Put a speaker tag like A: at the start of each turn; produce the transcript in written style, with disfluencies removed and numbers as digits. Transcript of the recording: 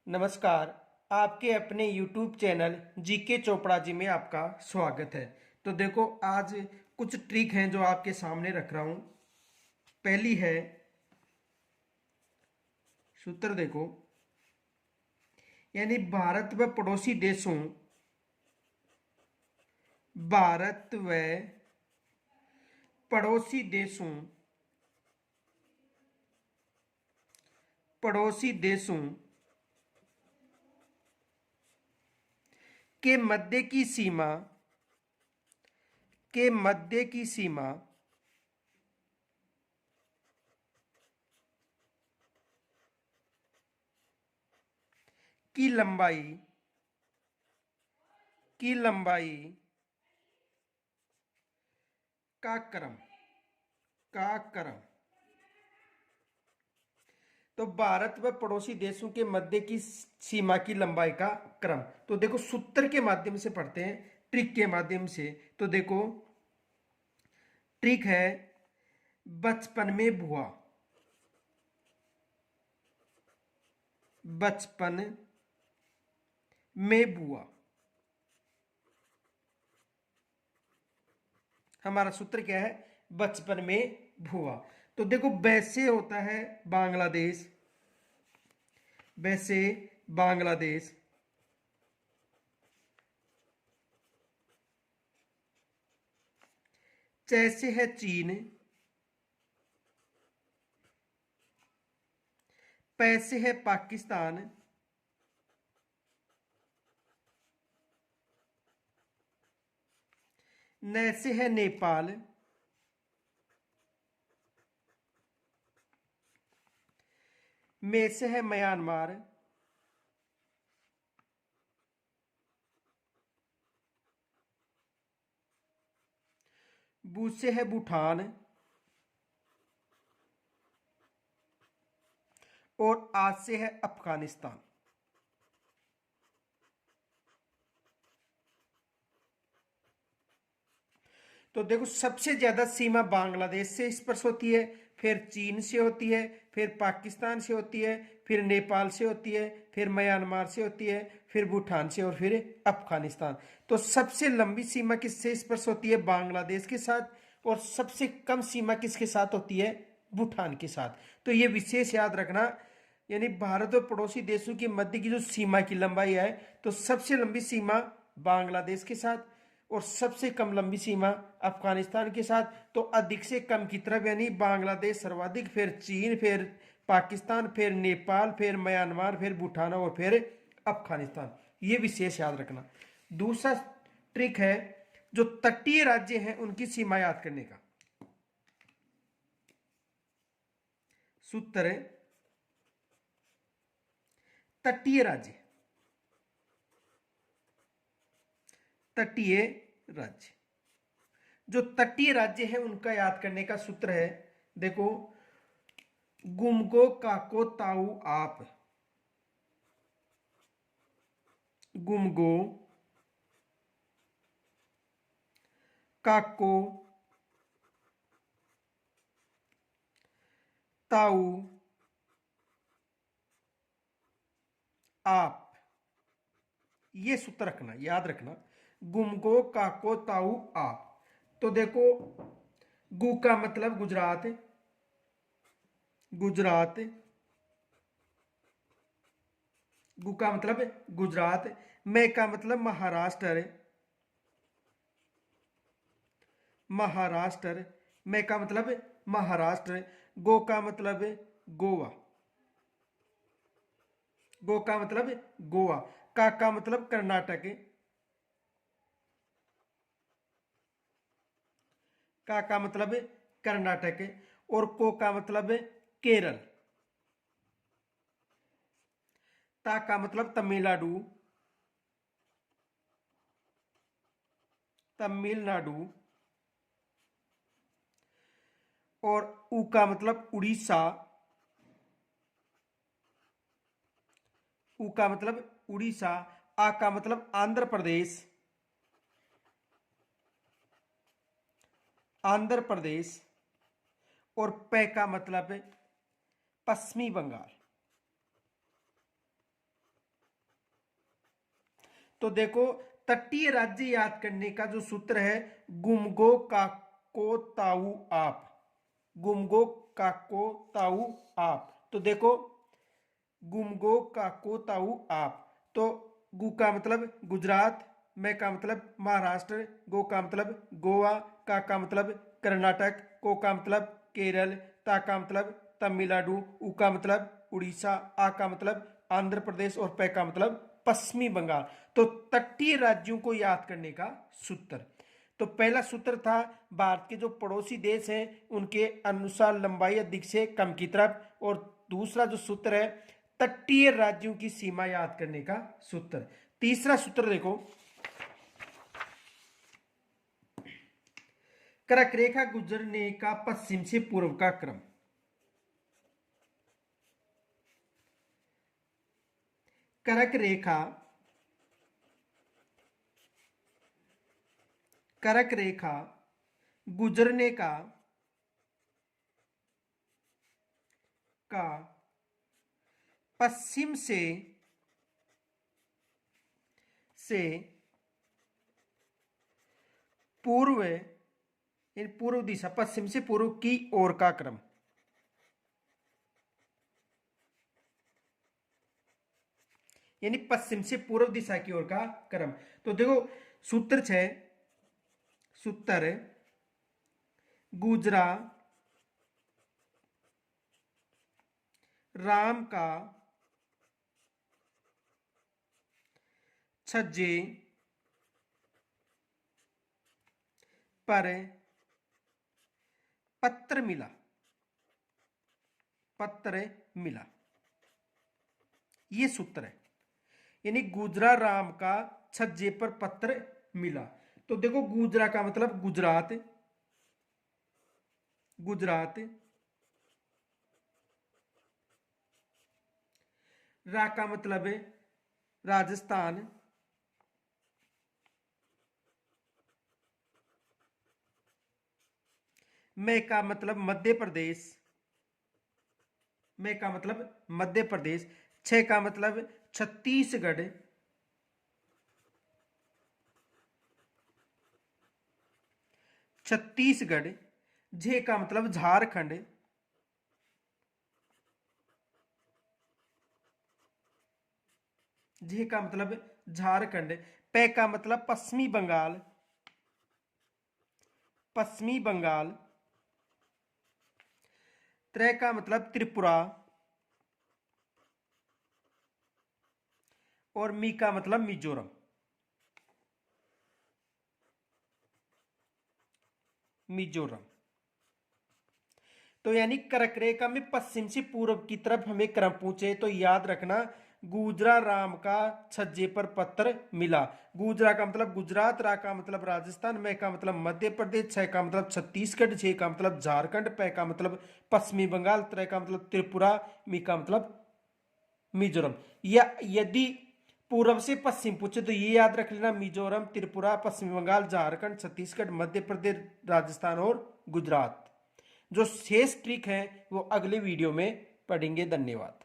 A: नमस्कार। आपके अपने YouTube channel GK Chopra ji में आपका स्वागत है। तो देखो, आज कुछ ट्रिक हैं जो आपके सामने रख रहा हूं। पहली है, सूत्र देखो, यानी भारत व पड़ोसी देशों के मध्य की सीमा की लंबाई का क्रम का क्रम। तो भारत व पड़ोसी देशों के मध्य की सीमा की लंबाई का क्रम। तो देखो, सूत्र के माध्यम से पढ़ते हैं, ट्रिक के माध्यम से। तो देखो, ट्रिक है, बचपन में बुआ, बचपन में बुआ। हमारा सूत्र क्या है? बचपन में भुआ। तो देखो, वैसे होता है बांग्लादेश, वैसे बांग्लादेश, जैसे है चीन, पैसे है पाकिस्तान, नैसे है नेपाल, में से है म्यांमार, बू से है भूटान, और आज से है अफगानिस्तान। तो देखो, सबसे ज्यादा सीमा बांग्लादेश से स्पर्श होती है, फिर चीन से होती है, फिर पाकिस्तान से होती है, फिर नेपाल से होती है, फिर म्यांमार से होती है, फिर भूटान से, और फिर अफगानिस्तान। तो सबसे लंबी सीमा किससे स्पर्श होती है? बांग्लादेश के साथ। और सबसे कम सीमा किसके साथ होती है? भूटान के साथ। तो ये विशेष याद रखना, यानी भारत और पड़ोसी देशों के मध्य की जो सीमा की लंबाई है, तो सबसे लंबी सीमा बांग्लादेश के साथ, और सबसे कम लंबी सीमा अफगानिस्तान के साथ। तो अधिक से कम की तरफ, यानी बांग्लादेश सर्वाधिक, फिर चीन, फिर पाकिस्तान, फिर नेपाल, फिर म्यांमार, फिर भूटान, और फिर अफगानिस्तान। ये विशेष याद रखना। दूसरा ट्रिक है, जो तटीय राज्य हैं उनकी सीमा याद करने का सूत्र है, तटीय राज्य, तटीय राज्य। जो तटीय राज्य है उनका याद करने का सूत्र है, देखो, गुमगो काको ताऊ आप, गुमगो काको ताऊ आप। ये सूत्र रखना, याद रखना, गुमगो काको ताऊ आप। तो देखो, गु का मतलब गुजरात, गुजरात, गु का मतलब गुजरात, मैं का मतलब महाराष्ट्र, महाराष्ट्र, मैं का मतलब महाराष्ट्र, गो का मतलब गोवा, गो का मतलब गोवा, का मतलब कर्नाटक, का मतलब कर्नाटक, और को का मतलब केरल, ता का मतलब तमिलनाडु, तमिलनाडु, और ऊ का मतलब उड़ीसा, ऊ का मतलब उड़ीसा, आ का मतलब आंध्र प्रदेश, आंध्र प्रदेश, और पै का मतलब पश्चिमी बंगाल। तो देखो तटीय राज्य याद करने का जो सूत्र है, गुमगो काको ताऊ आप, गुमगो काको ताऊ आप। तो देखो गुमगो काको ताऊ आप, तो गु का मतलब गुजरात, मैं का मतलब महाराष्ट्र, गो का मतलब गोवा, का मतलब कर्नाटक, को का मतलब केरल, ता का मतलब तमिलनाडु, उ का मतलब उड़ीसा, आ का मतलब आंध्र प्रदेश और पै का मतलब पश्चिमी बंगाल। तो तटीय राज्यों को याद करने का सूत्र, तो पहला सूत्र था भारत के जो पड़ोसी देश हैं उनके अनुसार लंबाई अधिक से कम की तरफ, और दूसरा जो सूत्र है तटीय राज्यों की सीमा याद करने का सूत्र। तीसरा सूत्र देखो, कर्क रेखा गुजरने का पश्चिम से पूर्व का क्रम। कर्क रेखा, कर्क रेखा गुजरने का पश्चिम से पूर्व, पूर्व दिशा, पश्चिम से पूर्व की ओर का क्रम। यानी पश्चिम से पूर्व दिशा की ओर का क्रम। तो देखो सूत्र 6, सूत्र गुजरा राम का छज्जे पर पत्र मिला, पत्र मिला, ये सूत्र है। यानी गुजरा राम का छज्जे पर पत्र मिला। तो देखो गुजरा का मतलब गुजरात, गुजरात, रा का मतलब है राजस्थान, मैं का मतलब मध्य प्रदेश, मैं का मतलब मध्य प्रदेश, छ का मतलब छत्तीसगढ़, छत्तीसगढ़, झे का मतलब झारखंड, झे का मतलब झारखंड, पै का मतलब पश्चिमी बंगाल, पश्चिमी बंगाल, त्रै का मतलब त्रिपुरा, और मी का मतलब मिजोरम, मिजोरम। तो यानी कर्क रेखा में पश्चिम से पूर्व की तरफ हमें क्रम पूछे तो याद रखना गुजरा राम का छज्जे पर पत्र मिला। गुजरा का मतलब गुजरात, रा का मतलब राजस्थान, मैं का मतलब मध्य प्रदेश, छ का मतलब छत्तीसगढ़, झे का मतलब झारखंड, पै का मतलब पश्चिमी बंगाल, त्रै का मतलब त्रिपुरा, मी का मतलब मिजोरम। या यदि पूर्व से पश्चिम पूछे तो ये याद रख लेना, मिजोरम, त्रिपुरा, पश्चिमी बंगाल, झारखंड, छत्तीसगढ़, मध्य प्रदेश, राजस्थान और गुजरात। जो शेष ट्रिक है वो अगले वीडियो में पढ़ेंगे। धन्यवाद।